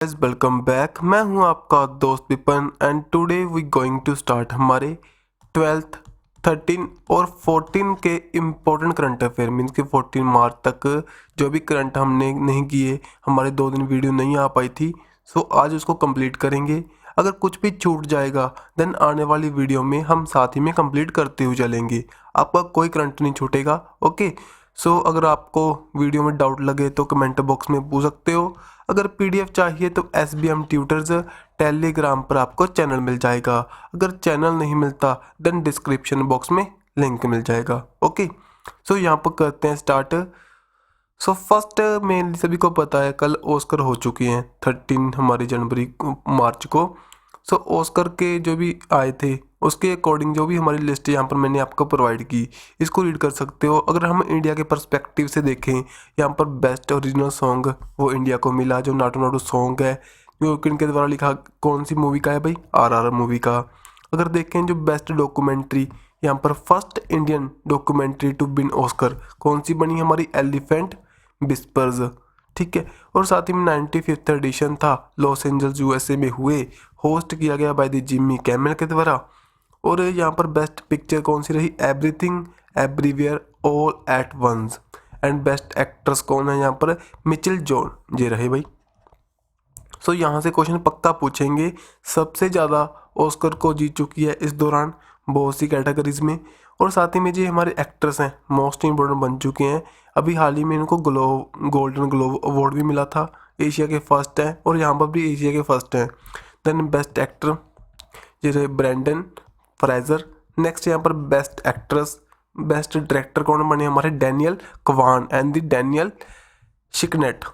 Guys welcome back. मैं हूं आपका दोस्त Vipan and today we going to start हमारे 12th 13 और 14 के इम्पोर्टेंट करंट अफेयर मीन्स कि 14 मार्च तक जो भी करंट हमने नहीं किए, हमारे 2 दिन वीडियो नहीं आ पाई थी, सो आज उसको कंप्लीट करेंगे। अगर कुछ भी छूट जाएगा देन आने वाली वीडियो में हम साथ ही में कंप्लीट करते हुए चलेंगे, आपका कोई करंट नहीं छूटेगा। ओके, सो अगर आपको वीडियो में डाउट लगे तो कमेंट बॉक्स में पूछ सकते हो। अगर पीडीएफ चाहिए तो SBM ट्यूटर्स टेलीग्राम पर आपको चैनल मिल जाएगा। अगर चैनल नहीं मिलता देन डिस्क्रिप्शन बॉक्स में लिंक मिल जाएगा। ओके, सो यहाँ पर करते हैं स्टार्ट। सो फर्स्ट मेनली सभी को पता है कल ऑस्कर हो चुकी हैं 13 हमारी जनवरी मार्च को। सो ऑस्कर के जो भी आए थे उसके अकॉर्डिंग जो भी हमारी लिस्ट यहाँ पर मैंने आपको प्रोवाइड की, इसको रीड कर सकते हो। अगर हम इंडिया के पर्सपेक्टिव से देखें, यहाँ पर बेस्ट ओरिजिनल सॉन्ग वो इंडिया को मिला, जो नाटू नाटू सॉन्ग है जो किनके द्वारा लिखा, कौन सी मूवी का है भाई, RRR मूवी का। अगर देखें जो बेस्ट डॉक्यूमेंट्री, यहाँ पर first Indian documentary to win Oscar कौन सी बनी, हमारी एलिफेंट विस्पर्स, ठीक है। और साथ ही में 95th एडिशन था, लॉस एंजल्स USA में हुए, होस्ट किया गया बाय द जिम्मी कैमेल के द्वारा। और यहाँ पर बेस्ट पिक्चर कौन सी रही, everything everywhere all at once. And best actress कौन है यहाँ पर, मिचेल जॉन ये रहे भाई। सो यहाँ से क्वेश्चन पक्का पूछेंगे। सबसे ज़्यादा ऑस्कर को जीत चुकी है इस दौरान बहुत सी कैटेगरीज में। और साथ ही में जो हमारे एक्टर्स हैं मोस्ट इम्पोर्टेंट बन चुके हैं। अभी हाल ही में इनको गोल्डन ग्लोब अवार्ड भी मिला था, एशिया के फर्स्ट हैं और यहाँ पर भी एशिया के फर्स्ट हैं। देन बेस्ट एक्टर ये रहे ब्रेंडन फ्रेजर। नेक्स्ट यहाँ पर बेस्ट एक्ट्रेस, बेस्ट डायरेक्टर कौन बने, हमारे Daniel Kwan and the Daniel Scheinert.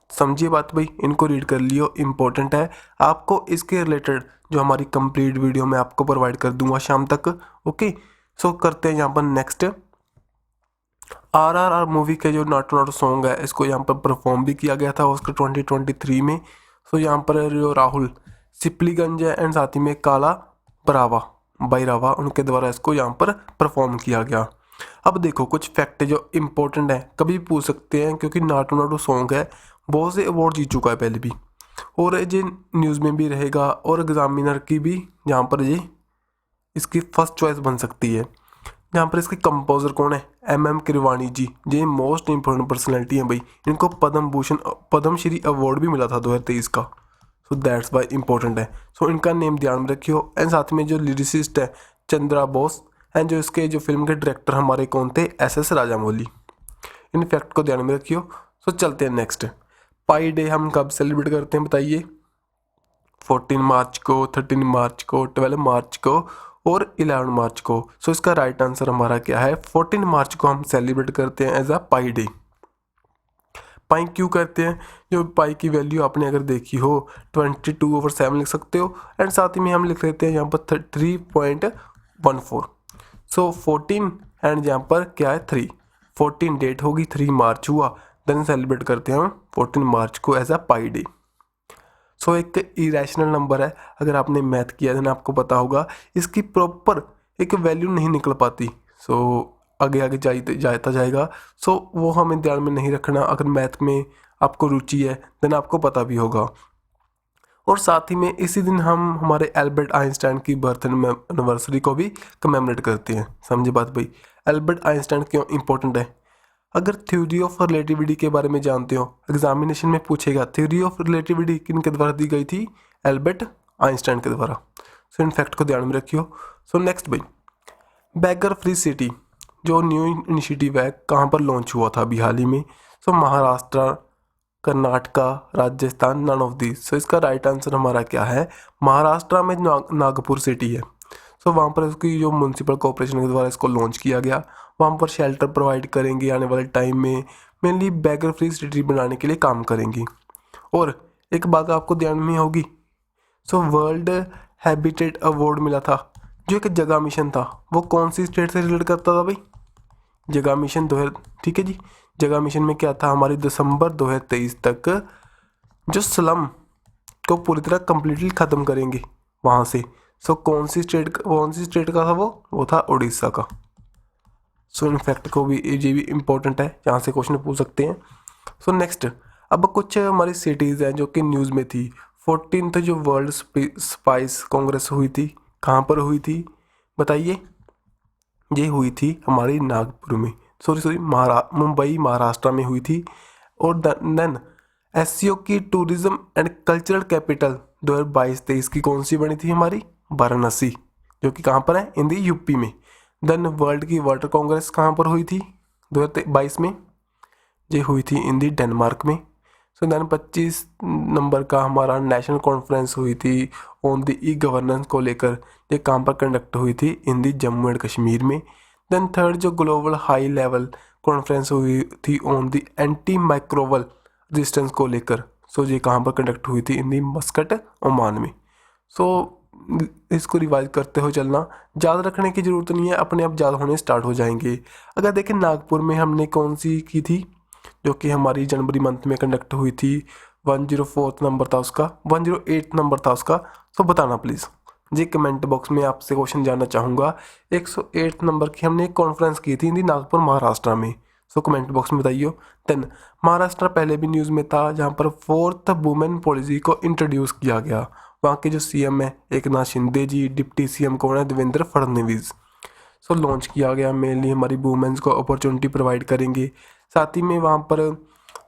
समझिए बात भाई, इनको रीड कर लियो, इम्पोर्टेंट है। आपको इसके रिलेटेड जो हमारी कंप्लीट वीडियो मैं आपको प्रोवाइड कर दूंगा शाम तक। ओके, सो करते हैं यहाँ पर नेक्स्ट। RRR मूवी के जो नाटू नाटू सॉन्ग है इसको यहाँ पर परफॉर्म भी किया गया था ऑस्कर 2023 में। सो यहाँ पर जो राहुल सिपलीगंज है एंड साथ ही में काला बैरावा उनके द्वारा इसको यहाँ पर परफॉर्म किया गया। अब देखो कुछ फैक्ट जो इम्पोर्टेंट है, कभी भी पूछ सकते हैं क्योंकि नाटू नाटू सॉन्ग है बहुत से अवार्ड जीत चुका है पहले भी, और ये न्यूज़ में भी रहेगा और एग्जामिनर की भी यहाँ पर ये इसकी फर्स्ट चॉइस बन सकती है। यहाँ पर इसके कंपोजर कौन है, MM किरवाणी जी, ये मोस्ट इम्पोर्टेंट पर्सनैलिटी है भाई। इनको पद्मश्री अवार्ड भी मिला था 2023 का। सो दैट्स वाई इम्पोर्टेंट है। सो इनका नेम ध्यान में रखियो। एंड साथ में जो लिरिसिस्ट है चंद्रा बोस, एंड जो इसके जो फिल्म के डायरेक्टर हमारे कौन थे, SS राजामौली। इन फैक्ट को ध्यान में रखियो। सो चलते हैं नेक्स्ट। पाई डे हम कब सेलिब्रेट करते हैं बताइए, 14 मार्च को, 13 मार्च को, 12 मार्च को और 11 मार्च को। सो इसका राइट आंसर हमारा क्या है, 14 मार्च को हम सेलिब्रेट करते हैं एज अ पाई डे। पाई क्यों करते हैं, जो पाई की वैल्यू आपने अगर देखी हो 22/7 लिख सकते हो, एंड साथ ही में हम लिख लेते हैं यहाँ पर 3.14। सो 14 एंड यहाँ पर क्या है 3, 14 डेट होगी, 3 मार्च हुआ, देन सेलिब्रेट करते हैं हम 14 मार्च को एज अ पाई डे। सो एक इरेशनल नंबर है, अगर आपने मैथ किया देन आपको पता होगा इसकी प्रॉपर एक वैल्यू नहीं निकल पाती। सो आगे आगे जाता जाएगा। सो वो हमें ध्यान में नहीं रखना। अगर मैथ में आपको रुचि है देन आपको पता भी होगा। और साथ ही में इसी दिन हम हमारे एल्बर्ट आइंस्टाइन की बर्थ एनिवर्सरी को भी कमेमोरेट करते हैं। समझे बात भाई, एल्बर्ट आइंस्टाइन क्यों इंपॉर्टेंट है। अगर थ्योरी ऑफ रिलेटिविटी के बारे में जानते हो, एग्जामिनेशन में पूछेगा थ्योरी ऑफ रिलेटिविटी किन के द्वारा दी गई थी, एल्बर्ट आइंस्टाइन के द्वारा। सो इन फैक्ट को ध्यान में रखियो। सो नेक्स्ट भाई, बैगर फ्री सिटी जो न्यू इनिशिएटिव है कहाँ पर लॉन्च हुआ था अभी हाल ही में। So Maharashtra, Karnataka, Rajasthan, none of this. So इसका राइट आंसर हमारा क्या है, महाराष्ट्र में नागपुर सिटी है। सो वहाँ पर इसकी जो म्यूनसिपल कॉर्पोरेशन के द्वारा इसको लॉन्च किया गया, वहाँ पर शेल्टर प्रोवाइड करेंगे आने वाले टाइम में, मेनली बैगर फ्री सिटी बनाने के लिए काम करेंगी। और एक बात आपको ध्यान में होगी, सो वर्ल्ड हैबिटेट अवार्ड मिला था, जो एक जगह मिशन था, वो कौन सी स्टेट से रिलेट करता था भाई, जगह मिशन 2000, ठीक है जी। जगह मिशन में क्या था, हमारी दिसंबर 2023 तक जो स्लम को पूरी तरह कम्प्लीटली ख़त्म करेंगे वहाँ से। सो कौन सी स्टेट का था वो था उड़ीसा का। सो इन फैक्ट को भी ये भी इम्पोर्टेंट है, यहाँ से क्वेश्चन पूछ सकते हैं। सो नेक्स्ट, अब कुछ हमारी सिटीज़ हैं जो कि न्यूज़ में थी। 14th जो वर्ल्ड स्पाइस कांग्रेस हुई थी, कहाँ पर हुई थी बताइए? ये हुई थी हमारी नागपुर में, सॉरी मुंबई महाराष्ट्र में हुई थी। और देन एससीओ की टूरिज्म एंड कल्चरल कैपिटल 2022-23 की कौन सी बनी थी हमारी? वाराणसी, जो कि कहाँ पर है? इन दी यूपी में। देन वर्ल्ड की वाटर कांग्रेस कहाँ पर हुई थी 2022 में? ये हुई थी इन दी डेनमार्क में। सो देन 25 नंबर का हमारा नेशनल कॉन्फ्रेंस हुई थी ऑन दी ई गवर्नेंस को लेकर, ये कहाँ पर कंडक्ट हुई थी? इन दी जम्मू एंड कश्मीर में। देन थर्ड जो ग्लोबल हाई लेवल कॉन्फ्रेंस हुई थी ऑन दी एंटी माइक्रोवल रेजिस्टेंस को लेकर, सो ये कहाँ पर कंडक्ट हुई थी? इन दी मस्कट ओमान में। सो इसको रिवाइज करते हुए चलना, याद रखने की ज़रूरत नहीं है, अपने आप याद होने स्टार्ट हो जाएंगे। अगर देखें नागपुर में हमने कौन सी की थी, जो कि हमारी जनवरी मंथ में कंडक्ट हुई थी, 104 नंबर था उसका, 108 नंबर था उसका। सो बताना प्लीज़ जी, कमेंट बॉक्स में आपसे क्वेश्चन जानना चाहूँगा। 108 नंबर की हमने एक कॉन्फ्रेंस की थी इन नागपुर महाराष्ट्र में। सो कमेंट बॉक्स में बताइए। देन महाराष्ट्र पहले भी न्यूज़ में था, जहाँ पर 4th वुमेन पॉलिसी को इंट्रोड्यूस किया गया। वहाँ के जो सीएम है एकनाथ शिंदे जी, डिप्टी सीएम कौन है? देवेंद्र फडणवीस। सो लॉन्च किया गया, मेनली हमारी वुमेन्स को अपॉर्चुनिटी प्रोवाइड करेंगे। साथ ही में वहाँ पर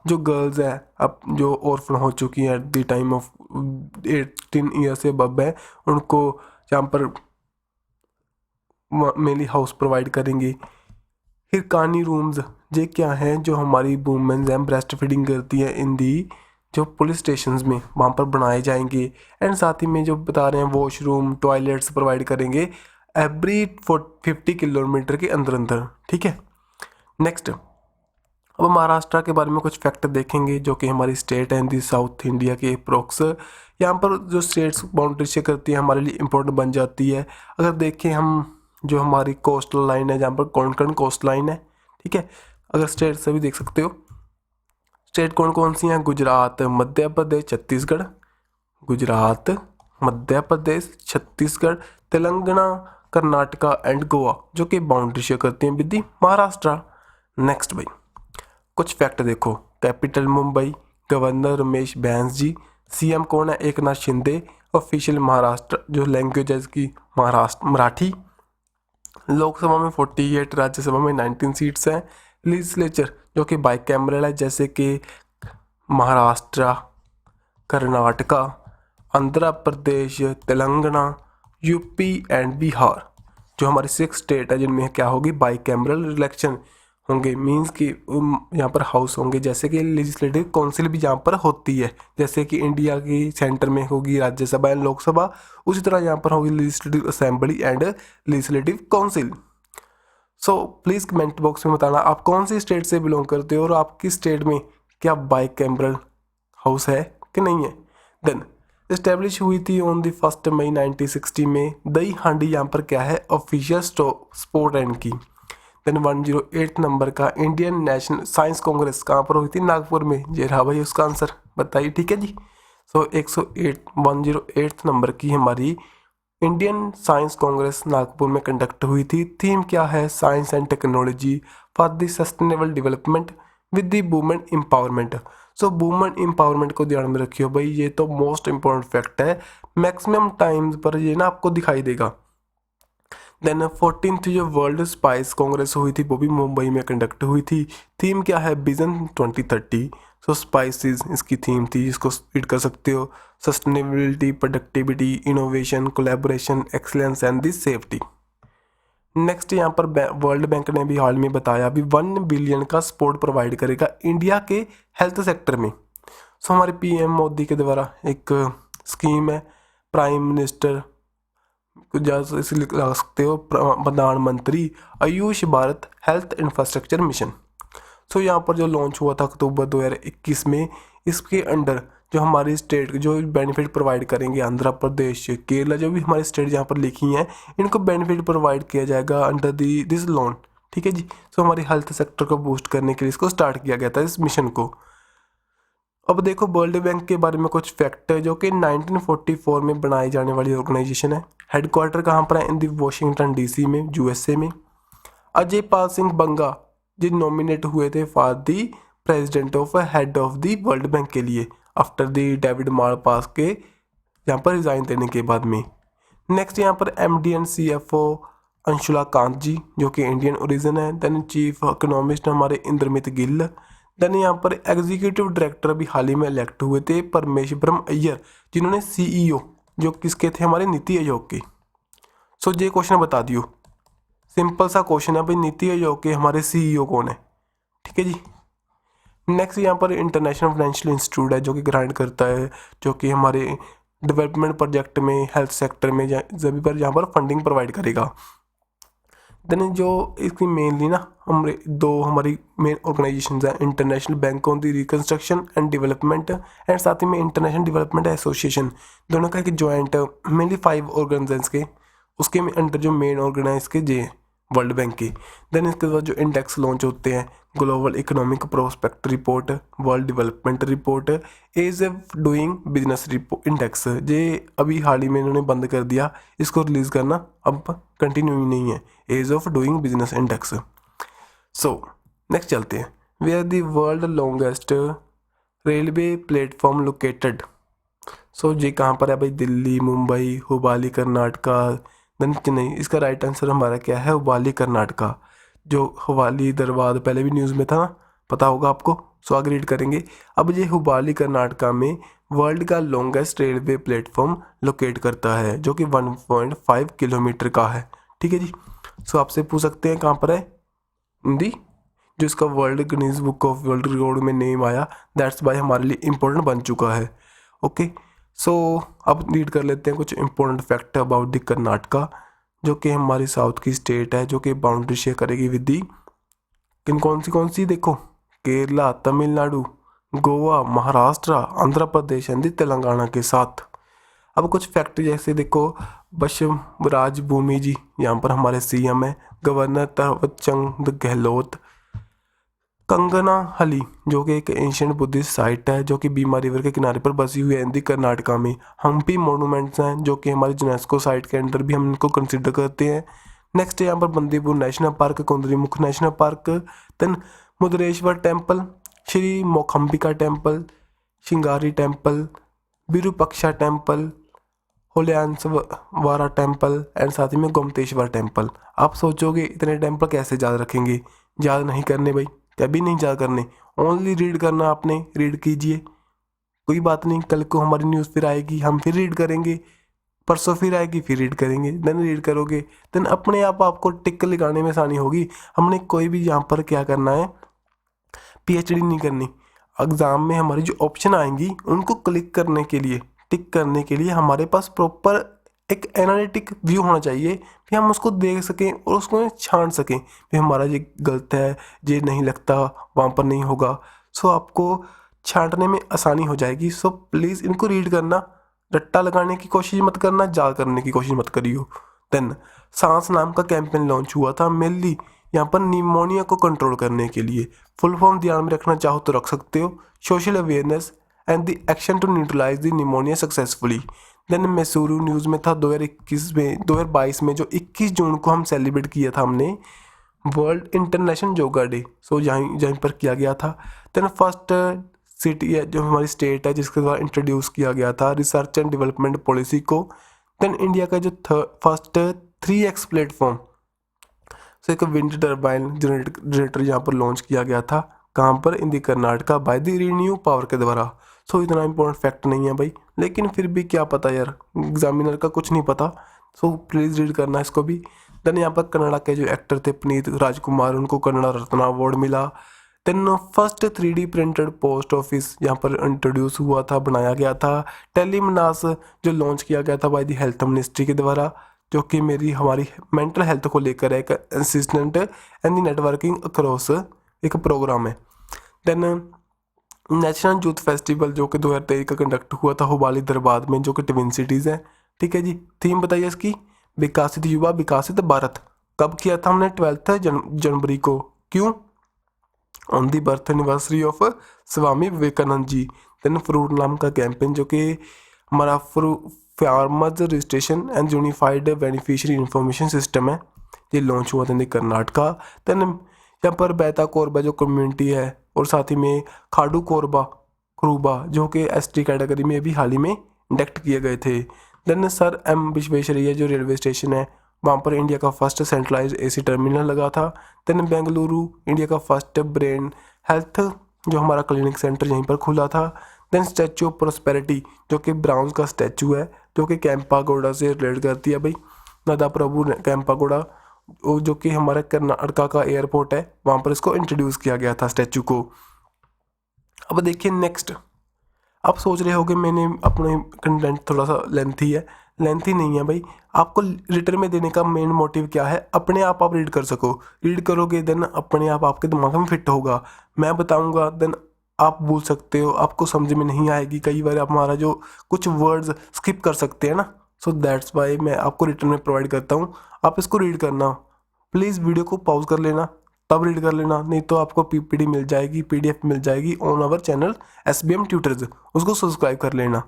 जो गर्ल्स हैं अब जो ऑर्फन हो चुकी हैं at the time of 18 year से अबव है, उनको यहाँ पर मेनली हाउस प्रोवाइड करेंगे। फिर कानी रूम्स, ये क्या हैं? जो हमारी वुमेन्स हैं ब्रेस्ट फीडिंग करती हैं इन दी जो पुलिस स्टेशंस में, वहाँ पर बनाए जाएंगे। एंड साथ ही में जो बता रहे हैं वॉशरूम टॉयलेट्स प्रोवाइड करेंगे एवरी 50 किलोमीटर के अंदर अंदर, ठीक है। नेक्स्ट अब महाराष्ट्र के बारे में कुछ फैक्ट देखेंगे, जो कि हमारी स्टेट है इन दी साउथ इंडिया के अप्रोक्स। यहाँ पर जो स्टेट्स बाउंड्री से करती है हमारे लिए इम्पोर्टेंट बन जाती है। अगर देखें हम, जो हमारी कोस्टल लाइन है, जहाँ पर कोंकण कोस्ट लाइन है, ठीक है। अगर स्टेट से भी देख सकते हो, स्टेट कौन कौन सी हैं? गुजरात, मध्य प्रदेश, छत्तीसगढ़। गुजरात, मध्य प्रदेश, छत्तीसगढ़, तेलंगाना, कर्नाटका एंड गोवा, जो कि बाउंड्री शेयर करती हैं विद दी महाराष्ट्र। नेक्स्ट भाई कुछ फैक्ट देखो। कैपिटल मुंबई, गवर्नर रमेश बैस जी, सीएम कौन है? एकनाथ शिंदे। ऑफिशियल महाराष्ट्र जो लैंग्वेज है इसकी महाराष्ट्र मराठी। लोकसभा में 48, राज्यसभा में 19 सीट्स हैं। लेजिस्लेचर जो कि बाई कैमरल है, जैसे कि महाराष्ट्र, कर्नाटका, आंध्र प्रदेश, तेलंगाना, यूपी एंड बिहार, जो हमारी 6 स्टेट है जिनमें क्या होगी? बाई कैमरल इलेक्शन होंगे। मींस कि यहाँ पर हाउस होंगे, जैसे कि लेजिस्लेटिव काउंसिल भी यहाँ पर होती है, जैसे कि इंडिया की सेंटर में होगी राज्यसभा एंड लोकसभा, उसी तरह यहाँ पर होगी legislative assembly and legislative council. So please comment box में बताना आप कौन सी स्टेट से बिलोंग करते हो और आपकी स्टेट में क्या बाई कैमरल हाउस है कि नहीं है। देन इस्टेब्लिश हुई थी ऑन दी 1 मई 1960 में। दही हांडी यहाँ पर क्या है? ऑफिशियल स्पोर्ट एंड की। देन 108 नंबर का इंडियन नेशनल साइंस कांग्रेस कहाँ पर हुई थी? नागपुर में। ये रहा भाई उसका आंसर, बताइए, ठीक है जी। सो 108 नंबर की हमारी इंडियन साइंस कांग्रेस नागपुर में कंडक्ट हुई थी। थीम क्या है? Science and technology for the sustainable development with the women empowerment. So women empowerment को ध्यान में रखियो भाई, ये तो मोस्ट इंपॉर्टेंट फैक्ट है, मैक्सिमम टाइम्स पर ये ना आपको दिखाई देगा। देन 14th जो वर्ल्ड स्पाइस कांग्रेस हुई थी वो भी मुंबई में कंडक्ट हुई थी। थीम क्या है? विजन 2030। सो स्पाइसेस इसकी थीम थी, इसको रीड कर सकते हो। Sustainability, productivity, innovation, collaboration, excellence and the safety. Next यहाँ पर वर्ल्ड बैंक ने भी हाल में बताया भी 1 बिलियन का सपोर्ट प्रोवाइड करेगा इंडिया के हेल्थ सेक्टर में। सो हमारे पीएम मोदी के द्वारा एक स्कीम है, प्राइम मिनिस्टर जैसे लगा सकते हो प्रधानमंत्री Ayush Bharat health infrastructure mission. So यहाँ पर जो लॉन्च हुआ था अक्टूबर 2021 में, इसके अंडर जो हमारी स्टेट जो बेनिफिट प्रोवाइड करेंगे, आंध्र प्रदेश, केरला, जो भी हमारी स्टेट जहाँ पर लिखी हैं, इनको बेनिफिट प्रोवाइड किया जाएगा अंडर दिस लोन, ठीक है जी। सो हमारी हेल्थ सेक्टर को बूस्ट करने के लिए इसको स्टार्ट किया गया था, इस मिशन को। अब देखो वर्ल्ड बैंक के बारे में कुछ फैक्ट है, जो कि 1944 में बनाई जाने वाली ऑर्गेनाइजेशन है। हेडक्वार्टर कहाँ पर है? इन दी वॉशिंगटन डीसी में, यूएसए में। अजय पाल सिंह बंगा जी नॉमिनेट हुए थे for the president of head of the world bank के लिए आफ्टर द डेविड मालपास के यहाँ पर रिजाइन देने के बाद में। नेक्स्ट यहाँ पर MD and CFO Anshula Kant ji जो कि इंडियन ओरिजिन है। देन चीफ इकोनॉमिस्ट हमारे इंद्रमित गिल। देन यहाँ पर एग्जीक्यूटिव डायरेक्टर अभी हाल ही में इलेक्ट हुए थे परमेश्वरम अय्यर, जिन्होंने CEO जो किसके थे, हमारे नीति आयोग के। सो ये क्वेश्चन बता दियो, सिंपल सा क्वेश्चन है भाई, नीति आयोग के हमारे CEO कौन है, ठीक है जी। नेक्स्ट यहाँ पर इंटरनेशनल फाइनेंशियल इंस्टीट्यूट है जो कि ग्रांट करता है, जो कि हमारे डेवलपमेंट प्रोजेक्ट में, हेल्थ सेक्टर में सभी पर यहाँ पर फंडिंग प्रोवाइड करेगा। देन जो इसकी मेनली ना हमारी मेन ऑर्गेनाइजेशन है, international bank on the reconstruction and development and साथ ही में इंटरनेशनल डेवलपमेंट एसोसिएशन, दोनों का एक ज्वाइंट मेनली 5 ऑर्गेनाइजेशंस के, उसके अंडर जो मेन ऑर्गेनाइज के जे वर्ल्ड बैंक की। देन इसके बाद जो इंडेक्स लॉन्च होते हैं, global economic prospect report, world development report, ease of doing business index, ये अभी हाल ही में इन्होंने बंद कर दिया, इसको रिलीज करना अब कंटिन्यू ही नहीं है, ease of doing business index. So next चलते हैं, where the world longest railway platform located. So ये कहाँ पर है भाई, दिल्ली, मुंबई, हुबाली कर्नाटका, देन चेन्नई। इसका राइट आंसर हमारा क्या है, हुबाली कर्नाटका। जो हुबाली दरबार पहले भी न्यूज़ में था ना, पता होगा आपको, सो आगे रीड करेंगे। अब ये हुबाली कर्नाटका में वर्ल्ड का लॉन्गेस्ट रेलवे प्लेटफॉर्म लोकेट करता है, जो कि 1.5 किलोमीटर का है, ठीक है जी। सो आपसे पूछ सकते हैं कहाँ पर है, हिंदी, जो इसका world Guinness book of world record में नेम आया, दैट्स बाय हमारे लिए इम्पोर्टेंट बन चुका है। ओके, सो अब रीड कर लेते हैं कुछ important fact about the Karnataka, जो कि हमारी साउथ की स्टेट है, जो कि बाउंड्री शेयर करेगी विद दी कौन सी देखो, केरला, तमिलनाडु, गोवा, महाराष्ट्र, आंध्र प्रदेश एंड तेलंगाना के साथ। अब कुछ फैक्ट जैसे देखो, बशवराज भूमि जी यहाँ पर हमारे CM है, गवर्नर थावरचंद गहलोत, कंगना हली जो कि एक एंशियंट बुद्धिस्ट साइट है, जो कि भीमा रिवर के किनारे पर बसी हुई है हिंदी कर्नाटका में। हम्पी मोनूमेंट्स हैं, जो कि हमारी यूनेस्को साइट के अंडर भी हम इनको कंसिडर करते हैं। नेक्स्ट है यहाँ पर Bandipur national park, Kudremukh national park, then Murdeshwar temple, Shri Mookambika temple, Sringeri temple, Virupaksha temple, Hoysaleswara temple and साथ ही में गोमतेश्वर टेम्पल। आप सोचोगे इतने टेम्पल कैसे याद रखेंगे, याद नहीं करने भाई, कभी नहीं याद करने, ओनली रीड करना, आपने रीड कीजिए, कोई बात नहीं, कल को हमारी न्यूज़ फिर आएगी, हम फिर रीड करेंगे, परसों फिर आएगी, फिर रीड करेंगे, देन रीड करोगे, देन अपने आप आपको टिक लगाने में आसानी होगी। हमने कोई भी यहाँ पर क्या करना है, PhD नहीं करनी, एग्ज़ाम में हमारी जो ऑप्शन आएंगी उनको क्लिक करने के लिए, टिक करने के लिए हमारे पास प्रॉपर एक एनालिटिक व्यू होना चाहिए कि हम उसको देख सकें और उसको छांट सकें कि हमारा ये गलत है, ये नहीं लगता, वहाँ पर नहीं होगा। सो आपको छांटने में आसानी हो जाएगी। सो प्लीज़ इनको रीड करना, रट्टा लगाने की कोशिश मत करना, जा करने की कोशिश मत करियो। देन सांस नाम का कैंपेन लॉन्च हुआ था मेनली यहाँ पर निमोनिया को कंट्रोल करने के लिए। फुल फॉर्म ध्यान में रखना चाहो तो रख सकते हो, social awareness and the action to neutralise the pneumonia successfully. Then Mysuru news में था 2022 में जो 21 जून को हम सेलिब्रेट किया था हमने वर्ल्ड इंटरनेशनल योगा डे। सो जहीं पर किया गया था। देन फर्स्ट सिटी है जो हमारी स्टेट है जिसके द्वारा इंट्रोड्यूस किया गया था रिसर्च एंड डेवलपमेंट पॉलिसी को। देन इंडिया का जो फर्स्ट 3x प्लेटफॉर्म, सो एक विंड टर्बाइन जनरेटर यहाँ पर लॉन्च किया गया था, कहाँ पर, in the Karnataka by the ReNew Power के द्वारा। सो इतना इंपॉर्टेंट फैक्ट नहीं है भाई, लेकिन फिर भी क्या पता यार, एग्जामिनर का कुछ नहीं पता, सो प्लीज़ रीड करना इसको भी। देन यहाँ पर कन्नड़ा के जो एक्टर थे पुनीत राजकुमार, उनको कन्नड़ा रत्न अवार्ड मिला। Then first 3D printed post office यहाँ पर इंट्रोड्यूस हुआ था, बनाया गया था। टेलीमनास जो लॉन्च किया गया था बाय द हेल्थ मिनिस्ट्री के द्वारा, जो कि हमारी मेंटल हेल्थ को लेकर एक असिस्टेंट एंड नेटवर्किंग अक्रॉस एक प्रोग्राम है। देन नेशनल यूथ फेस्टिवल जो कि 2023 का कंडक्ट हुआ था हुबाली दरबार में, जो कि ट्विन सिटीज़ है। ठीक है जी, थीम बताइए इसकी, विकासित युवा विकासित भारत। कब किया था हमने, 12 जनवरी को। क्यों, on the birth anniversary of Swami Vivekananda ji. Then fruit नाम का कैंपेन जो कि हमारा farmers registration and unified beneficiary information system है, ये लॉन्च हुआ था कर्नाटका। देन यहाँ पर बैता कोरबा जो कम्युनिटी है और साथ ही में खाडू कोरबा क्रूबा जो कि एसटी कैटेगरी में भी हाल ही में इंडक्ट किए गए थे। देन सर एम विश्वेश्वरैया जो रेलवे स्टेशन है वहाँ पर इंडिया का फर्स्ट सेंट्रलाइज एसी टर्मिनल लगा था। देन बेंगलुरु इंडिया का फर्स्ट ब्रेन हेल्थ जो हमारा क्लिनिक सेंटर यहीं पर खुला था। देन स्टैचू ऑफ प्रोस्पेरिटी जो कि ब्राउन्स का स्टैचू है जो कि कैंपागोड़ा से रिलेट करती है भाई। नदा प्रभु कैंपागोड़ा जो कि हमारे कर्नाटका का एयरपोर्ट है वहाँ पर इसको इंट्रोड्यूस किया गया था स्टैचू को। अब देखिए नेक्स्ट, आप सोच रहे हो कि मैंने अपने कंटेंट थोड़ा सा लेंथी है, लेंथी नहीं है भाई। आपको रिटर्न में देने का मेन मोटिव क्या है, अपने आप रीड कर सको। रीड करोगे देन अपने आप आपके दिमाग में फिट होगा। मैं बताऊंगा देन आप भूल सकते हो, आपको समझ में नहीं आएगी। कई बार हमारा जो कुछ वर्ड्स स्किप कर सकते हैं ना, सो दैट्स वाई मैं आपको रिटर्न में प्रोवाइड करता हूँ। आप इसको रीड करना, प्लीज़ वीडियो को पॉज कर लेना तब रीड कर लेना, नहीं तो आपको पीपीटी मिल जाएगी, पीडीएफ मिल जाएगी on our channel SBM tutors, उसको सब्सक्राइब कर लेना।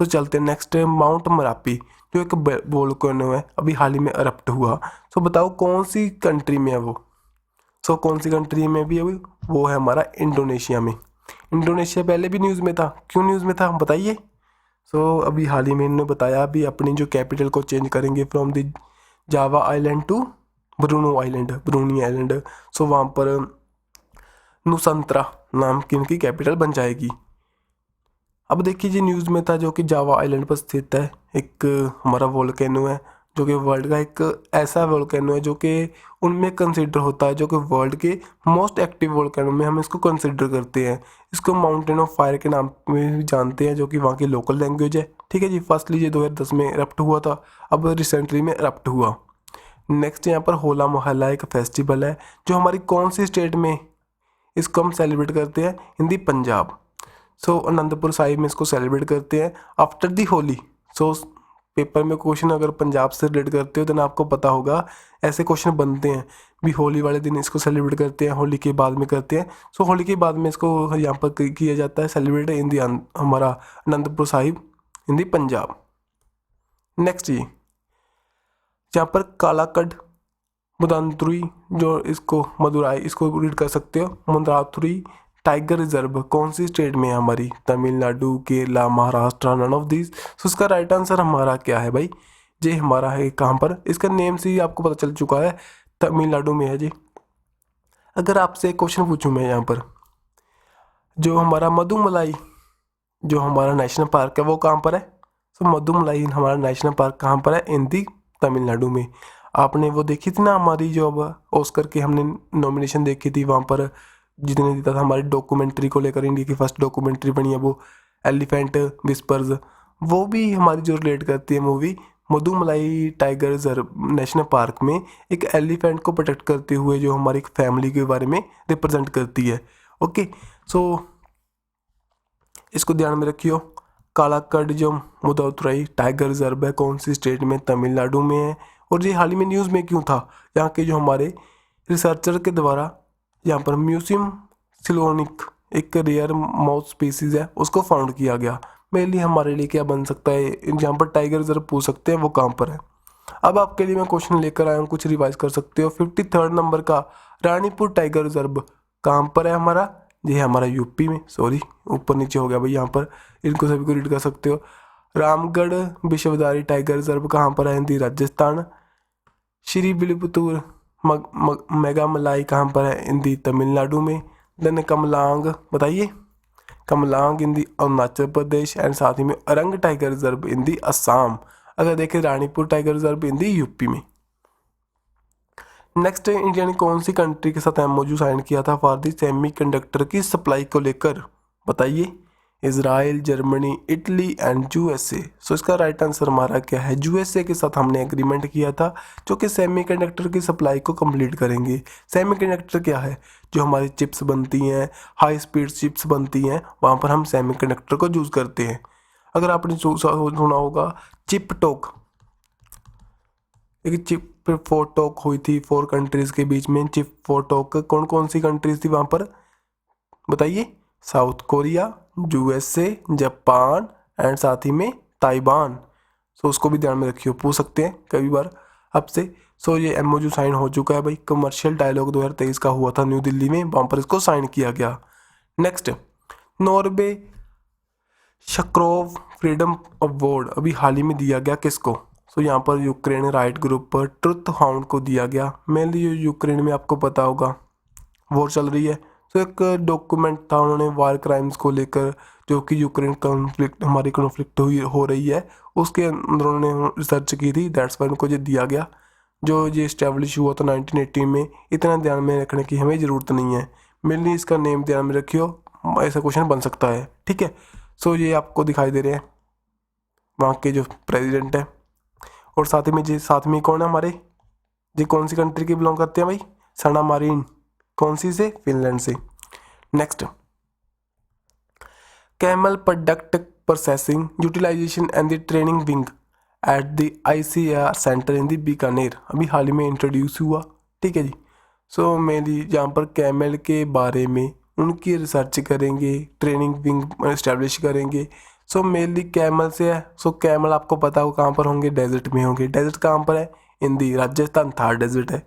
तो चलते हैं नेक्स्ट, माउंट मरापी जो एक वोल्केनो है अभी हाल ही में अरप्ट हुआ। सो बताओ कौन सी कंट्री में है वो। सो कौन सी कंट्री में भी है वो है हमारा इंडोनेशिया में। इंडोनेशिया पहले भी न्यूज़ में था, क्यों न्यूज़ में था बताइए। सो अभी हाल ही में इन्होंने बताया अभी अपनी जो कैपिटल को चेंज करेंगे from the Java island to Borneo island. So वहाँ पर नुसंतरा नाम की इनकी कैपिटल बन जाएगी। अब देखिए जी न्यूज़ में था जो कि जावा आइलैंड पर स्थित है एक हमारा वोल्केनो है जो कि वर्ल्ड का एक ऐसा वोल्केनो है जो कि उनमें कंसिडर होता है, जो कि वर्ल्ड के मोस्ट एक्टिव वोल्केनो में हम इसको कंसिडर करते हैं। इसको माउंटेन ऑफ फायर के नाम में भी जानते हैं जो कि वहाँ की लोकल लैंग्वेज है। ठीक है जी, फर्स्टली ये 2010 में इरप्ट हुआ था, अब रिसेंटली में इरप्ट हुआ। नेक्स्ट यहाँ पर होला मोहल्ला एक फेस्टिवल है जो हमारी कौन सी स्टेट में इसको हम सेलिब्रेट करते हैं, इन दी पंजाब। सो अनंतपुर साहिब में इसको सेलिब्रेट करते हैं after the Holi. So paper में क्वेश्चन अगर पंजाब से रिलेट करते हो तो आपको पता होगा ऐसे क्वेश्चन बनते हैं भी होली वाले दिन इसको सेलिब्रेट करते हैं, होली के बाद में करते हैं। सो होली के बाद में इसको यहाँ पर किया जाता है सेलिब्रेट इन दी हमारा अनंतपुर साहिब इन दी पंजाब। नेक्स्ट जी यहाँ पर कालाकड मुदांतुरी जो इसको मदुराई इसको रीड कर सकते हो, मुदांतुरी टाइगर रिजर्व कौन सी स्टेट में है हमारी, Tamil Nadu, Kerala, Maharashtra, none of this. So इसका राइट आंसर हमारा क्या है भाई, ये हमारा है कहाँ पर, इसका नेम से ही आपको पता चल चुका है, तमिलनाडु में है जी। अगर आपसे एक क्वेश्चन पूछूं मैं यहाँ पर, जो हमारा मधुमलाई जो हमारा नेशनल पार्क है वो कहाँ पर है। सो मधुमलाई हमारा नेशनल पार्क कहाँ पर है, इन दी तमिलनाडु में। आपने वो देखी थी ना हमारी जो अब ऑस्कर की हमने नॉमिनेशन देखी थी, वहाँ पर जितने देता था हमारी डॉक्यूमेंट्री को लेकर, इंडिया की फर्स्ट डॉक्यूमेंट्री बनी है वो एलिफेंट विस्पर्स, वो भी हमारी जो रिलेट करती है movie Mudumalai tiger reserve national park में एक एलिफेंट को प्रोटेक्ट करते हुए जो हमारी एक फैमिली के बारे में रिप्रेजेंट करती है। ओके, सो इसको ध्यान में रखियो। कालाकड जो मुदातुराई टाइगर रिजर्व है कौन सी स्टेट में, तमिलनाडु में है। और ये हाल ही में न्यूज़ में क्यों था, यहाँ के जो हमारे रिसर्चर के द्वारा यहाँ पर म्यूजियम सिलोनिक एक रेयर माउथ स्पीसीज है उसको फाउंड किया गया। मेरे लिए हमारे लिए क्या बन सकता है, जहाँ पर टाइगर रिजर्व पूछ सकते हैं वो कहाँ पर है। अब आपके लिए मैं क्वेश्चन लेकर आया हूँ, कुछ रिवाइज कर सकते हो। 53rd नंबर का रानीपुर टाइगर रिजर्व कहाँ पर है हमारा, ये है हमारा यूपी में, सॉरी ऊपर नीचे हो गया भाई यहाँ पर, इनको सभी को रीड कर सकते हो। रामगढ़ विश्वविद्यालय टाइगर रिजर्व कहाँ पर है, हिंदी राजस्थान। श्री विल्लुपुतूर मेघामलाई कहाँ पर है, हिंदी तमिलनाडु में। देन कमलांग बताइए, कमलांग हिंदी अरुणाचल प्रदेश एंड साथ ही में अरंग टाइगर रिजर्व हिंदी असम। अगर देखें Ranipur tiger reserve Hindi UP में। नेक्स्ट इंडिया ने कौन सी कंट्री के साथ एमओयू साइन किया था फॉर दी सेमीकंडक्टर की सप्लाई को लेकर, बताइए। Israel, Germany, Italy and USA. So इसका राइट आंसर हमारा क्या है, यूएसए के साथ हमने एग्रीमेंट किया था जो कि सेमीकंडक्टर की सप्लाई को कंप्लीट करेंगे। सेमीकंडक्टर क्या है, जो हमारी चिप्स बनती हैं, हाई स्पीड चिप्स बनती हैं, वहाँ पर हम सेमीकंडक्टर को यूज़ करते हैं। अगर आपने सुना होगा चिप टॉक, एक चिप फोर टॉक हुई थी 4 कंट्रीज़ के बीच में। चिप फोर टॉक कौन कौन सी कंट्रीज़ थी वहाँ पर बताइए, south Korea, USA, Japan and साथ ही में ताइवान। सो उसको भी ध्यान में रखियो, पूछ सकते हैं कई बार आपसे। सो ये एमओयू साइन हो चुका है भाई। कमर्शियल डायलॉग 2023 का हुआ था न्यू दिल्ली में, वहाँ पर इसको साइन किया गया। नेक्स्ट, नॉर्वे शक्रोव फ्रीडम अवार्ड अभी हाल ही में दिया गया किसको? सो यहाँ पर यूक्रेन राइट ग्रुप पर ट्रुथ हाउंड को दिया गया। मेनली यूक्रेन में आपको पता होगा वॉर चल रही है, तो एक डॉक्यूमेंट था उन्होंने वार क्राइम्स को लेकर, जो कि यूक्रेन कॉन्फ्लिक्ट हमारी कॉन्फ्लिक्ट हो रही है उसके अंदर उन्होंने रिसर्च की थी, दैट्स वाई उनको ये दिया गया। जो ये इस्टेब्लिश हुआ था 1980 में, इतना ध्यान में रखने की हमें ज़रूरत नहीं है, मेनली इसका नेम ध्यान में रखियो, ऐसा क्वेश्चन बन सकता है, ठीक है। सो ये आपको दिखाई दे रहे हैं वहाँ के जो प्रेसिडेंट है, और साथ में कौन है हमारे, जी कौन सी कंट्री के बिलोंग करते हैं भाई? सना मारिन, कौन सी से? फिनलैंड से। Next, camel product processing utilisation and the training wing at the ICAR centre in the Bikaner अभी हाल ही में इंट्रोड्यूस हुआ, ठीक है जी। सो मेनली यहाँ पर कैमल के बारे में उनकी रिसर्च करेंगे, ट्रेनिंग विंग इस्टेब्लिश करेंगे। सो मेनली कैमल से है। सो कैमल आपको पता हो कहाँ पर होंगे? डेजर्ट में होंगे। डेजर्ट कहाँ पर है? इन दी राजस्थान थार डेजर्ट है।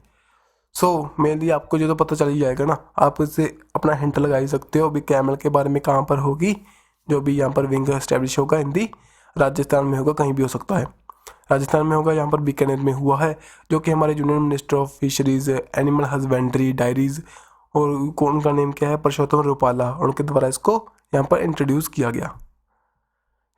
सो मेनली आपको जो तो पता चल ही जाएगा ना, आप इससे अपना हिंट लगा ही सकते हो अभी कैमल के बारे में कहाँ पर होगी। जो भी यहाँ पर विंग इस्टेब्लिश होगा हिंदी राजस्थान में होगा, कहीं भी हो सकता है, राजस्थान में होगा, यहाँ पर बीकानेर में हुआ है, जो कि हमारे union minister of fisheries animal husbandry diaries और कौन का नेम क्या है, परसोत्तम रूपाला, उनके द्वारा इसको यहाँ पर इंट्रोड्यूस किया गया,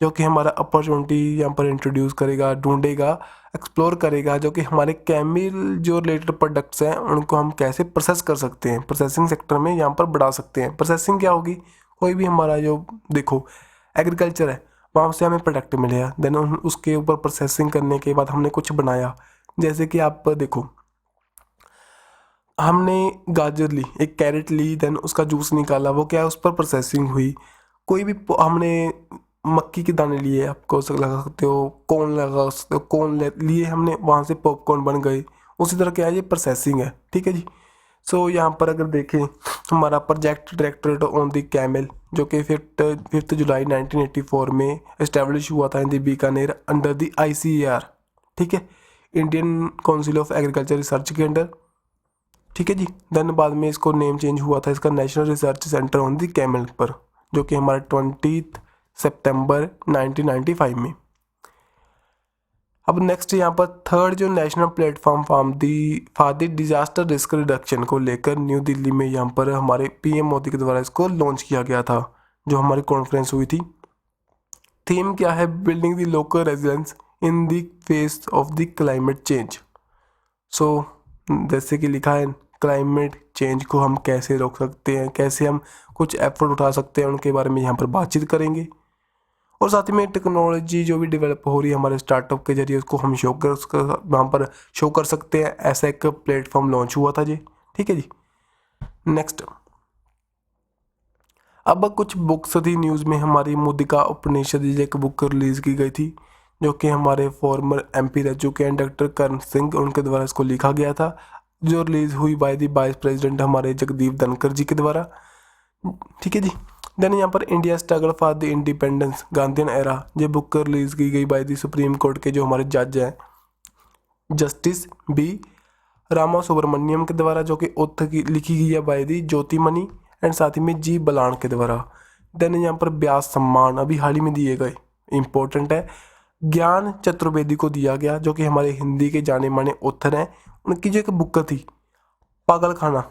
जो कि हमारा अपॉर्चुनिटी यहाँ पर इंट्रोड्यूस करेगा, ढूंढेगा, एक्सप्लोर करेगा, जो कि हमारे केमिकल जो रिलेटेड प्रोडक्ट्स हैं उनको हम कैसे प्रोसेस कर सकते हैं, प्रोसेसिंग सेक्टर में यहाँ पर बढ़ा सकते हैं। प्रोसेसिंग क्या होगी? कोई भी हमारा जो देखो एग्रीकल्चर है वहाँ से हमें प्रोडक्ट मिलेगा, देन उसके ऊपर प्रोसेसिंग करने के बाद हमने कुछ बनाया, जैसे कि आप देखो हमने गाजर ली, एक कैरेट ली, देन उसका जूस निकाला, वो क्या है उस पर प्रोसेसिंग हुई। कोई भी हमने मक्की के दाने लिए, आपको लगा सकते हो कॉर्न लगा सकते हो, कॉर्न लिए हमने, वहाँ से पॉपकॉर्न बन गए। उसी तरह क्या है, ये प्रोसेसिंग है, ठीक है जी। सो यहाँ पर अगर देखें हमारा project directorate on the camel, जो कि 5 जुलाई 1984 में इस्टेब्लिश हुआ था इन the Bikaner under the ICAR, ठीक है, Indian council of agriculture research के अंडर, ठीक है जी। देन बाद में इसको नेम चेंज हुआ था इसका national research centre on the camel पर, जो कि हमारे 20 सितंबर 1995 में। अब नेक्स्ट यहाँ पर थर्ड जो national platform for the disaster risk reduction को लेकर न्यू दिल्ली में यहाँ पर हमारे PM मोदी के द्वारा इसको लॉन्च किया गया था, जो हमारी कॉन्फ्रेंस हुई थी। थीम क्या है? Building the local resilience in the face of the climate change. So जैसे कि लिखा है, क्लाइमेट चेंज को हम कैसे रोक सकते हैं, कैसे हम कुछ एफर्ट उठा सकते हैं, उनके बारे में यहाँ पर बातचीत करेंगे। और साथ ही में टेक्नोलॉजी जो भी डेवलप हो रही है हमारे स्टार्टअप के जरिए, उसको हम वहाँ पर शो कर सकते हैं। ऐसा एक प्लेटफॉर्म लॉन्च हुआ था जी, ठीक है जी। नेक्स्ट, अब कुछ बुक्स थी न्यूज़ में, हमारी मुद्रिका उपनिषद एक बुक रिलीज़ की गई थी, जो कि हमारे फॉर्मर MP रह चुके हैं डॉक्टर कर्ण सिंह, उनके द्वारा इसको लिखा गया था, जो रिलीज़ हुई बाय द वाइस प्रेसिडेंट हमारे जगदीप धनखड़ जी के द्वारा, ठीक है जी। देन यहाँ पर India struggle for the independence Gandhian era, ये बुक रिलीज की गई बाय द सुप्रीम कोर्ट के जो हमारे जज हैं जस्टिस B रामा सुब्रमण्यम के द्वारा, जो कि ऑथर की लिखी गई है बाय द ज्योतिमणि एंड साथ ही में G बलान के द्वारा। देन यहाँ पर व्यास सम्मान अभी हाल ही में दिए गए, इंपॉर्टेंट है, ज्ञान चतुर्वेदी को दिया गया, जो कि हमारे हिंदी के जाने माने ऑथर हैं। उनकी जो एक बुक थी पागल खाना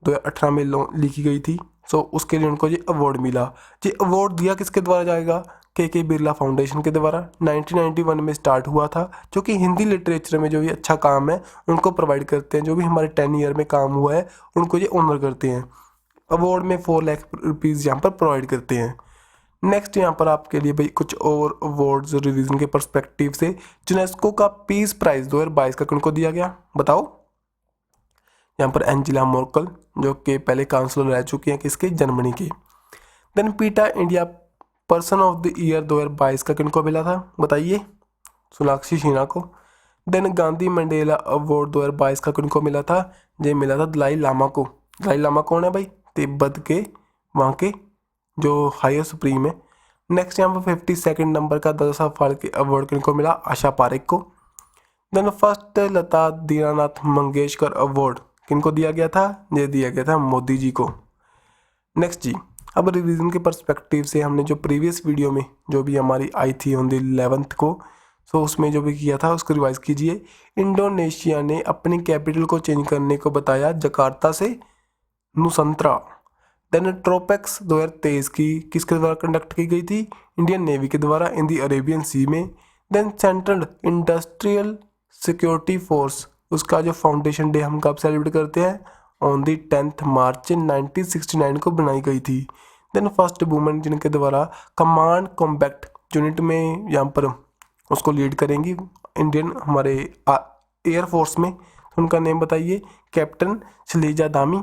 2018 में लिखी गई थी, सो उसके लिए उनको ये अवार्ड मिला। ये अवार्ड दिया किसके द्वारा जाएगा? KK बिरला फाउंडेशन के द्वारा। 1991 में स्टार्ट हुआ था, जो कि हिंदी लिटरेचर में जो भी अच्छा काम है उनको प्रोवाइड करते हैं, जो भी हमारे 10 ईयर में काम हुआ है उनको ये ऑनर करते हैं। अवार्ड में 4 लाख रुपीज़ यहाँ पर प्रोवाइड करते हैं। नेक्स्ट यहाँ पर आपके लिए भाई कुछ और अवार्ड्स रिवीजन के पर्सपेक्टिव से, यूनेस्को का पीस प्राइज़ 2022 का किनको दिया गया बताओ? यहाँ पर एंजेला मर्केल, जो कि पहले काउंसलर रह चुकी हैं किसके? जर्मनी के। देन पीटा India person of the year 2022 का किनको मिला था बताइए? सोनाक्षी सिन्हा को। देन गांधी मंडेला अवार्ड 2022 का किनको मिला था? ये मिला था दलाई लामा को। दलाई लामा कौन है भाई? तिब्बत के वहाँ के जो हायर सुप्रीम है। नेक्स्ट यहाँ पर 52nd नंबर का 10 साल के अवार्ड किनको मिला? आशा पारेख को। देन फर्स्ट लता दीनानाथ मंगेशकर अवार्ड किनको दिया गया था? ये दिया गया था मोदी जी को। नेक्स्ट जी, अब रिवीजन के पर्सपेक्टिव से हमने जो प्रीवियस वीडियो में जो भी हमारी आई थी ऑन द 11th को, सो उसमें जो भी किया था उसको रिवाइज कीजिए। इंडोनेशिया ने अपनी कैपिटल को चेंज करने को बताया जकार्ता से नुसंतरा। देन ट्रोपेक्स 2023 की किसके द्वारा कंडक्ट की गई थी? इंडियन नेवी के द्वारा इन दी अरेबियन सी में। Then central industrial security force, उसका जो फाउंडेशन डे हम कब सेलिब्रेट करते हैं? ऑन दी 10th मार्च 1969 को बनाई गई थी। देन फर्स्ट वुमेन जिनके द्वारा कमांड कॉम्बैक्ट यूनिट में यहाँ पर उसको लीड करेंगी इंडियन हमारे एयरफोर्स में, उनका नेम बताइए? कैप्टन शलीजा दामी।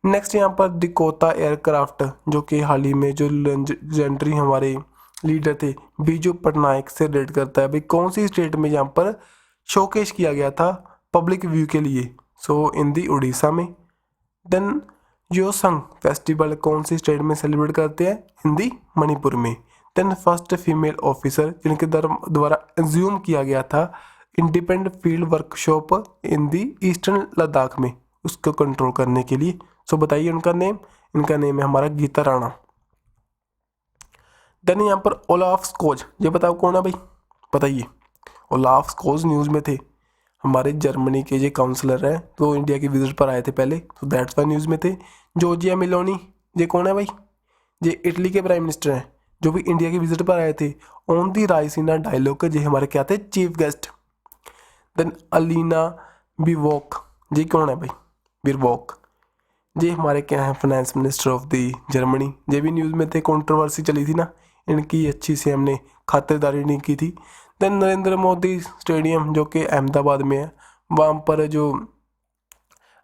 नेक्स्ट यहाँ पर डिकोटा एयरक्राफ्ट जो कि हाल ही में जो लेजेंडरी हमारे लीडर थे बीजू पटनायक से रिलेट करता है। भाई कौन सी स्टेट में यहाँ पर शोकेस किया गया था पब्लिक व्यू के लिए? सो इन दी उड़ीसा में। देन योसंग फेस्टिवल कौन सी स्टेट में सेलिब्रेट करते हैं? इन दी मणिपुर में। देन फर्स्ट फीमेल ऑफिसर जिनके द्वारा एज्यूम किया गया था independent field workshop in the eastern Ladakh में, उसको कंट्रोल करने के लिए। सो बताइए उनका नेम? इनका नेम है हमारा गीता राणा। देन यहाँ पर ओलाफ स्कोज, ये बताओ कौन है भाई? बताइए। ओलाफ स्कोज न्यूज़ में थे, हमारे जर्मनी के ये काउंसलर हैं, तो इंडिया की विजिट पर आए थे पहले, तो दैट्स वाई न्यूज़ में थे। जॉर्जिया मेलोनी, ये कौन है भाई? ये इटली के प्राइम मिनिस्टर हैं जो भी इंडिया की विजिट पर आए थे। ऑन दी रायसीना डायलॉग के ये हमारे क्या थे? Chief guest. देन अलीना बिवॉक, ये कौन है भाई? बिरवॉक, ये हमारे क्या हैं? Finance minister of the Germany. ये भी न्यूज़ में थे, कंट्रोवर्सी चली थी ना, इनकी अच्छी से हमने खातिरदारी नहीं की थी। देन नरेंद्र मोदी स्टेडियम जो कि अहमदाबाद में है, वहाँ पर जो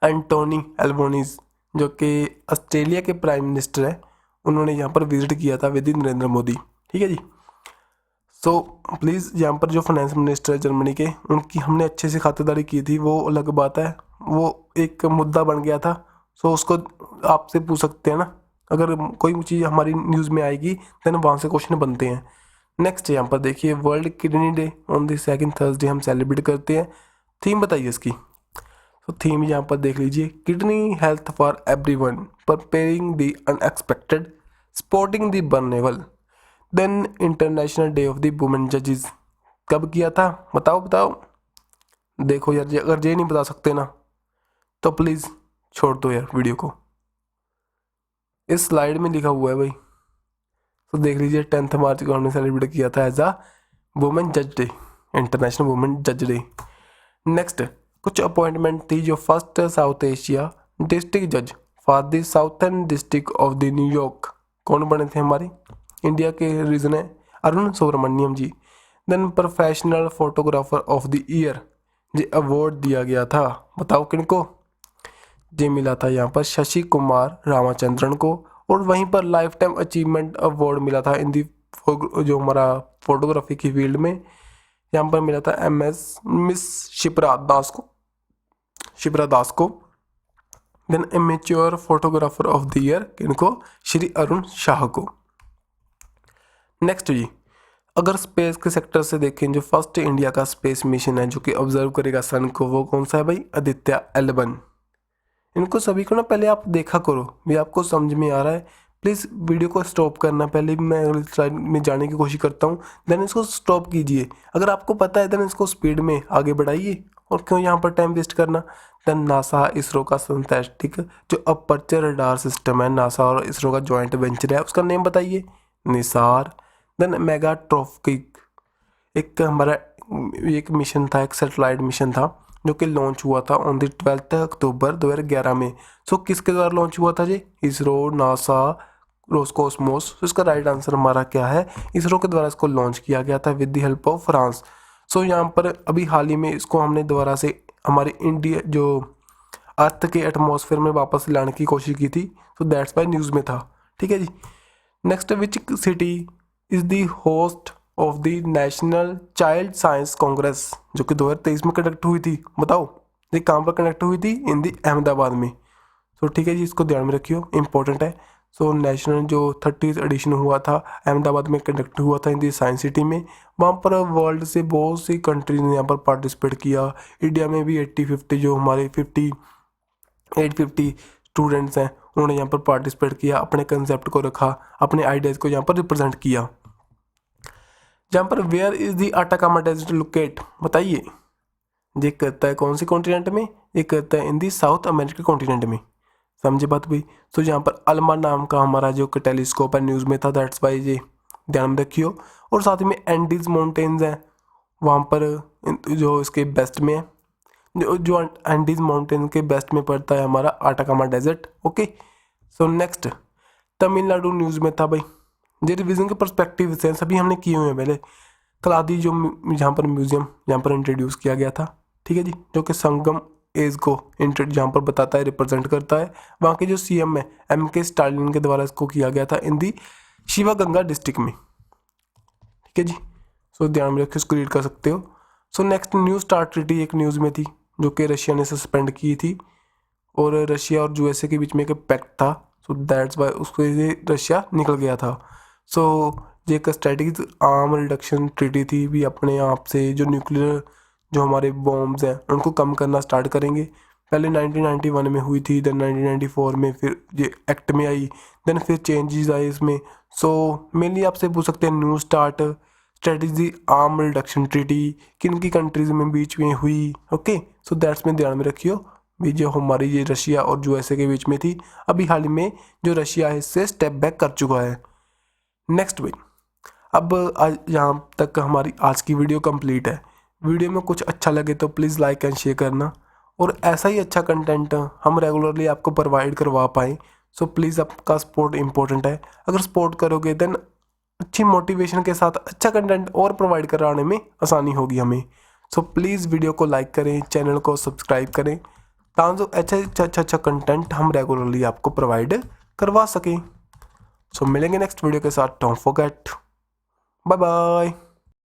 एंटोनी एल्बोनीज जो कि ऑस्ट्रेलिया के प्राइम मिनिस्टर हैं, उन्होंने यहाँ पर विजिट किया था विद नरेंद्र मोदी। ठीक है जी। सो प्लीज़ यहाँ पर जो फाइनेंस मिनिस्टर है जर्मनी के, उनकी हमने अच्छे से खातिरदारी की थी, वो अलग बात है, वो एक मुद्दा बन गया था। सो उसको आपसे पूछ सकते हैं ना, अगर कोई चीज़ हमारी न्यूज़ में आएगी देन वहाँ से क्वेश्चन बनते हैं। नेक्स्ट यहाँ पर देखिए world kidney day on the 2nd Thursday हम सेलिब्रेट करते हैं। थीम बताइए इसकी। तो थीम यहाँ पर देख लीजिए, kidney health for everyone, preparing the unexpected, supporting the vulnerable. Then international day of the women जजेस कब किया था? बताओ बताओ। देखो यार, अगर ये नहीं बता सकते ना तो प्लीज़ छोड़ दो यार वीडियो को, इस स्लाइड में लिखा हुआ है भाई। तो देख लीजिए 10th मार्च को हमने सेलिब्रेट किया था एज अ वुमेन जज डे, इंटरनेशनल वुमेन जज डे। नेक्स्ट कुछ अपॉइंटमेंट थी जो फर्स्ट साउथ एशिया डिस्ट्रिक्ट जज for the southern district of the New York, कौन बने थे? हमारे इंडिया के रीजन है अरुण सुब्रमण्यम जी। Then professional photographer of the year ये अवार्ड दिया गया था, बताओ किनको? ये मिला था यहाँ पर शशि कुमार रामाचंद्रन को, और वहीं पर लाइफ टाइम अचीवमेंट अवार्ड मिला था इन दी जो हमारा फोटोग्राफी की फील्ड में, यहाँ पर मिला था मिस शिप्रा दास को। Then amateur photographer of the year किनको? श्री अरुण शाह को। नेक्स्ट जी, अगर स्पेस के सेक्टर से देखें, जो फर्स्ट इंडिया का स्पेस मिशन है जो कि ऑब्जर्व करेगा सन को, वो कौन सा है भाई? आदित्य L1। इनको सभी को ना पहले आप देखा करो भी आपको समझ में आ रहा है। प्लीज़ वीडियो को स्टॉप करना, पहले भी मैं अगली स्लाइड में जाने की कोशिश करता हूँ, देन इसको स्टॉप कीजिए। अगर आपको पता है देन इसको स्पीड में आगे बढ़ाइए, और क्यों यहाँ पर टाइम वेस्ट करना। देन नासा इसरो का सिंथेटिक जो अपर्चर रडार सिस्टम है, नासा और इसरो का जॉइंट वेंचर है, उसका नेम बताइए? निसार। देन मेगाट्रॉफिक एक हमारा एक मिशन था, एक सेटेलाइट मिशन था जो कि लॉन्च हुआ था ऑन द 12 अक्टूबर 2011 में। सो किसके द्वारा लॉन्च हुआ था जी? ISRO, NASA, Roscosmos. तो इसका राइट आंसर हमारा क्या है? इसरो के द्वारा इसको लॉन्च किया गया था with the help of France. So यहाँ पर अभी हाल ही में इसको हमने दोबारा से हमारे इंडिया जो अर्थ के एटमॉस्फेयर में वापस लाने की कोशिश की थी, तो दैट्स वाई न्यूज़ में था। ठीक है जी। Next, which city is the host of the national child science congress जो कि 2023 में कंडक्ट हुई थी, बताओ ये कहाँ पर कंडक्ट हुई थी? इन दी अहमदाबाद में। तो ठीक है जी, इसको ध्यान में रखियो, इंपॉर्टेंट है। सो नेशनल जो 30th एडिशन हुआ था अहमदाबाद में कंडक्ट हुआ था हिंदी साइंस सिटी में। वहाँ पर वर्ल्ड से बहुत सी कंट्रीज ने यहाँ पर पार्टिसिपेट किया। इंडिया में भी 80-50 जो हमारे 58-50 स्टूडेंट्स हैं उन्होंने यहाँ पर पार्टिसिपेट किया, अपने कंसेप्ट को रखा, अपने आइडियाज़ को यहाँ पर रिप्रेजेंट किया। जहाँ पर where is the Atacama desert locate, बताइए। ये कहता है कौन सी कॉन्टिनेंट में, ये कहता है इन दी साउथ अमेरिका कॉन्टिनेंट में। समझे बात भाई। तो यहाँ पर अल्मा नाम का हमारा जो टेलीस्कोप है न्यूज़ में था, दैट्स वाई ये ध्यान में रखियो। और साथ में एंडीज माउंटेन्स हैं वहाँ पर जो इसके बेस्ट में है, जो एंडीज माउंटेन के बेस्ट में पड़ता है हमारा Atacama desert. Okay, so next Tamil Nadu news में था भाई। ये रिविजन के पर्सपेक्टिव से सभी हमने किए हुए हैं पहले। कलादी जो यहाँ पर म्यूजियम यहाँ पर इंट्रोड्यूस किया गया था, ठीक है जी, जो कि संगम एज को यहाँ पर बताता है, रिप्रेजेंट करता है। वहाँ के जो सीएम है MK स्टालिन के द्वारा इसको किया गया था इन दी शिवगंगा डिस्ट्रिक्ट में, ठीक है जी। सो ध्यान में रखिए, इसको रीड कर सकते हो। So next new start treaty एक न्यूज़ में थी जो कि रशिया ने सस्पेंड की थी, और रशिया और USA के बीच में एक पैक्ट था। सो दैट्स वाई उसको ये रशिया निकल गया था। सो ये एक स्ट्रेटेजिक आर्म रिडक्शन ट्रीटी थी, भी अपने आप से जो न्यूक्लियर जो हमारे बॉम्ब्स हैं उनको कम करना स्टार्ट करेंगे। पहले 1991 में हुई थी, देन 1994 में फिर ये एक्ट में आई, देन फिर चेंजेस आए इसमें। सो मेनली आपसे पूछ सकते हैं new start strategy arm reduction treaty किन की कंट्रीज में बीच में हुई। ओके, सो दैट्स में ध्यान में रखियो भी जो हमारी ये रशिया और USA के बीच में थी। अभी हाल ही में जो रशिया है इससे स्टेप बैक कर चुका है। नेक्स्ट भाई, अब आज यहाँ तक हमारी आज की वीडियो कंप्लीट है। वीडियो में कुछ अच्छा लगे तो प्लीज़ लाइक एंड शेयर करना, और ऐसा ही अच्छा कंटेंट हम रेगुलरली आपको प्रोवाइड करवा पाएँ। सो प्लीज़ आपका सपोर्ट इम्पोर्टेंट है। अगर सपोर्ट करोगे देन अच्छी मोटिवेशन के साथ अच्छा कंटेंट और प्रोवाइड कराने में आसानी होगी हमें। सो प्लीज़ वीडियो को लाइक करें, चैनल को सब्सक्राइब करें, ताकि अच्छा कंटेंट हम रेगुलरली आपको प्रोवाइड करवा सकें। सो मिलेंगे नेक्स्ट वीडियो के साथ। Don't forget, bye bye.